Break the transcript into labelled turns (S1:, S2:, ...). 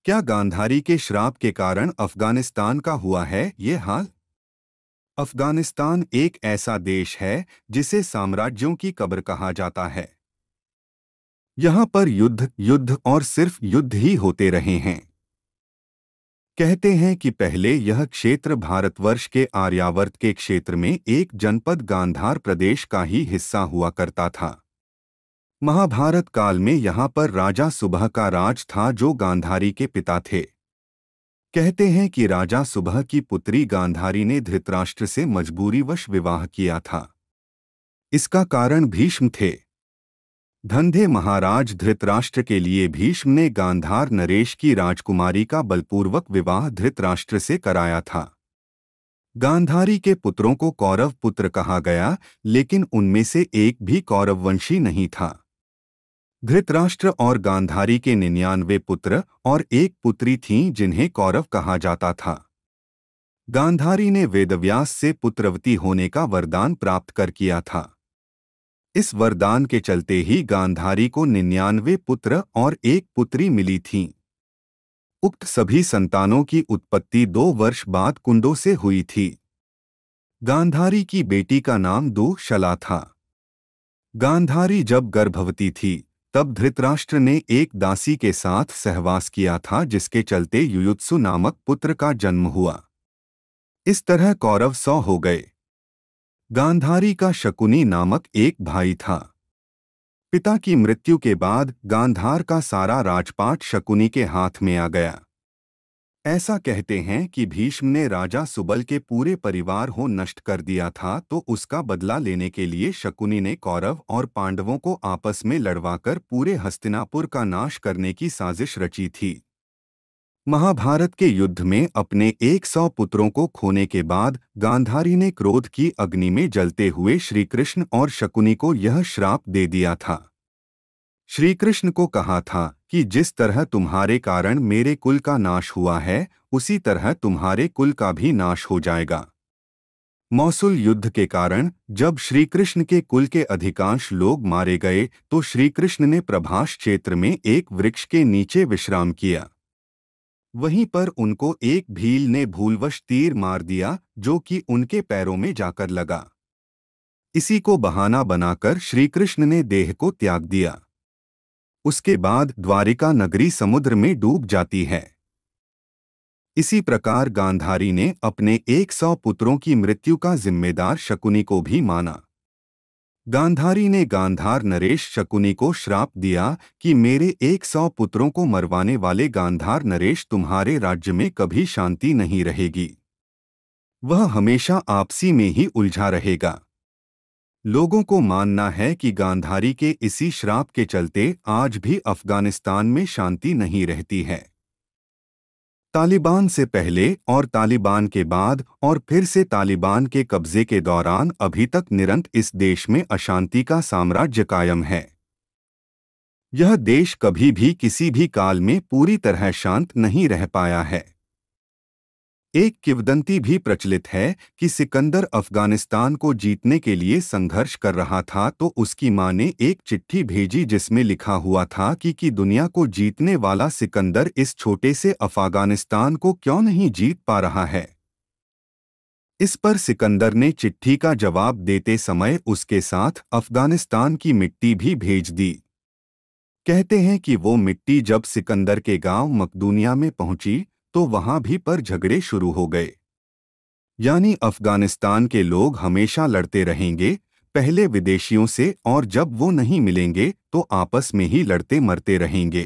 S1: क्या गांधारी के श्राप के कारण अफगानिस्तान का हुआ है ये हाल? अफगानिस्तान एक ऐसा देश है जिसे साम्राज्यों की कब्र कहा जाता है। यहाँ पर युद्ध युद्ध और सिर्फ युद्ध ही होते रहे हैं। कहते हैं कि पहले यह क्षेत्र भारतवर्ष के आर्यावर्त के क्षेत्र में एक जनपद गांधार प्रदेश का ही हिस्सा हुआ करता था। महाभारत काल में यहाँ पर राजा सुबह का राज था जो गांधारी के पिता थे। कहते हैं कि राजा सुबह की पुत्री गांधारी ने धृतराष्ट्र से मजबूरीवश विवाह किया था। इसका कारण भीष्म थे। धंधे महाराज धृतराष्ट्र के लिए भीष्म ने गांधार नरेश की राजकुमारी का बलपूर्वक विवाह धृतराष्ट्र से कराया था। गांधारी के पुत्रों को कौरव पुत्र कहा गया, लेकिन उनमें से एक भी कौरववंशी नहीं था। धृतराष्ट्र और गांधारी के 99 पुत्र और एक पुत्री थीं जिन्हें कौरव कहा जाता था। गांधारी ने वेदव्यास से पुत्रवती होने का वरदान प्राप्त कर किया था। इस वरदान के चलते ही गांधारी को 99 पुत्र और एक पुत्री मिली थीं। उक्त सभी संतानों की उत्पत्ति 2 वर्ष बाद कुंडों से हुई थी। गांधारी की बेटी का नाम दुःशला था। गांधारी जब गर्भवती थी तब धृतराष्ट्र ने एक दासी के साथ सहवास किया था, जिसके चलते युयुत्सु नामक पुत्र का जन्म हुआ। इस तरह कौरव 100 हो गए। गांधारी का शकुनी नामक एक भाई था। पिता की मृत्यु के बाद गांधार का सारा राजपाट शकुनी के हाथ में आ गया। ऐसा कहते हैं कि भीष्म ने राजा सुबल के पूरे परिवार को नष्ट कर दिया था, तो उसका बदला लेने के लिए शकुनी ने कौरव और पांडवों को आपस में लड़वाकर पूरे हस्तिनापुर का नाश करने की साजिश रची थी। महाभारत के युद्ध में अपने 100 पुत्रों को खोने के बाद गांधारी ने क्रोध की अग्नि में जलते हुए श्रीकृष्ण और शकुनी को यह श्राप दे दिया था। श्रीकृष्ण को कहा था कि जिस तरह तुम्हारे कारण मेरे कुल का नाश हुआ है, उसी तरह तुम्हारे कुल का भी नाश हो जाएगा। मौसूल युद्ध के कारण जब श्रीकृष्ण के कुल के अधिकांश लोग मारे गए तो श्रीकृष्ण ने प्रभास क्षेत्र में एक वृक्ष के नीचे विश्राम किया। वहीं पर उनको एक भील ने भूलवश तीर मार दिया, जो कि उनके पैरों में जाकर लगा। इसी को बहाना बनाकर श्रीकृष्ण ने देह को त्याग दिया। उसके बाद द्वारिका नगरी समुद्र में डूब जाती है। इसी प्रकार गांधारी ने अपने 100 पुत्रों की मृत्यु का जिम्मेदार शकुनी को भी माना। गांधारी ने गांधार नरेश शकुनी को श्राप दिया कि मेरे 100 पुत्रों को मरवाने वाले गांधार नरेश तुम्हारे राज्य में कभी शांति नहीं रहेगी। वह हमेशा आपसी में ही उलझा रहेगा। लोगों को मानना है कि गांधारी के इसी श्राप के चलते आज भी अफगानिस्तान में शांति नहीं रहती है। तालिबान से पहले और तालिबान के बाद और फिर से तालिबान के कब्जे के दौरान अभी तक निरंतर इस देश में अशांति का साम्राज्य कायम है। यह देश कभी भी किसी भी काल में पूरी तरह शांत नहीं रह पाया है। एक किंवदंती भी प्रचलित है कि सिकंदर अफगानिस्तान को जीतने के लिए संघर्ष कर रहा था, तो उसकी मां ने एक चिट्ठी भेजी जिसमें लिखा हुआ था कि दुनिया को जीतने वाला सिकंदर इस छोटे से अफगानिस्तान को क्यों नहीं जीत पा रहा है। इस पर सिकंदर ने चिट्ठी का जवाब देते समय उसके साथ अफगानिस्तान की मिट्टी भी भेज दी। कहते हैं कि वो मिट्टी जब सिकंदर के गांव मकदूनिया में पहुंची तो वहां भी पर झगड़े शुरू हो गए। यानी अफगानिस्तान के लोग हमेशा लड़ते रहेंगे, पहले विदेशियों से, और जब वो नहीं मिलेंगे तो आपस में ही लड़ते मरते रहेंगे।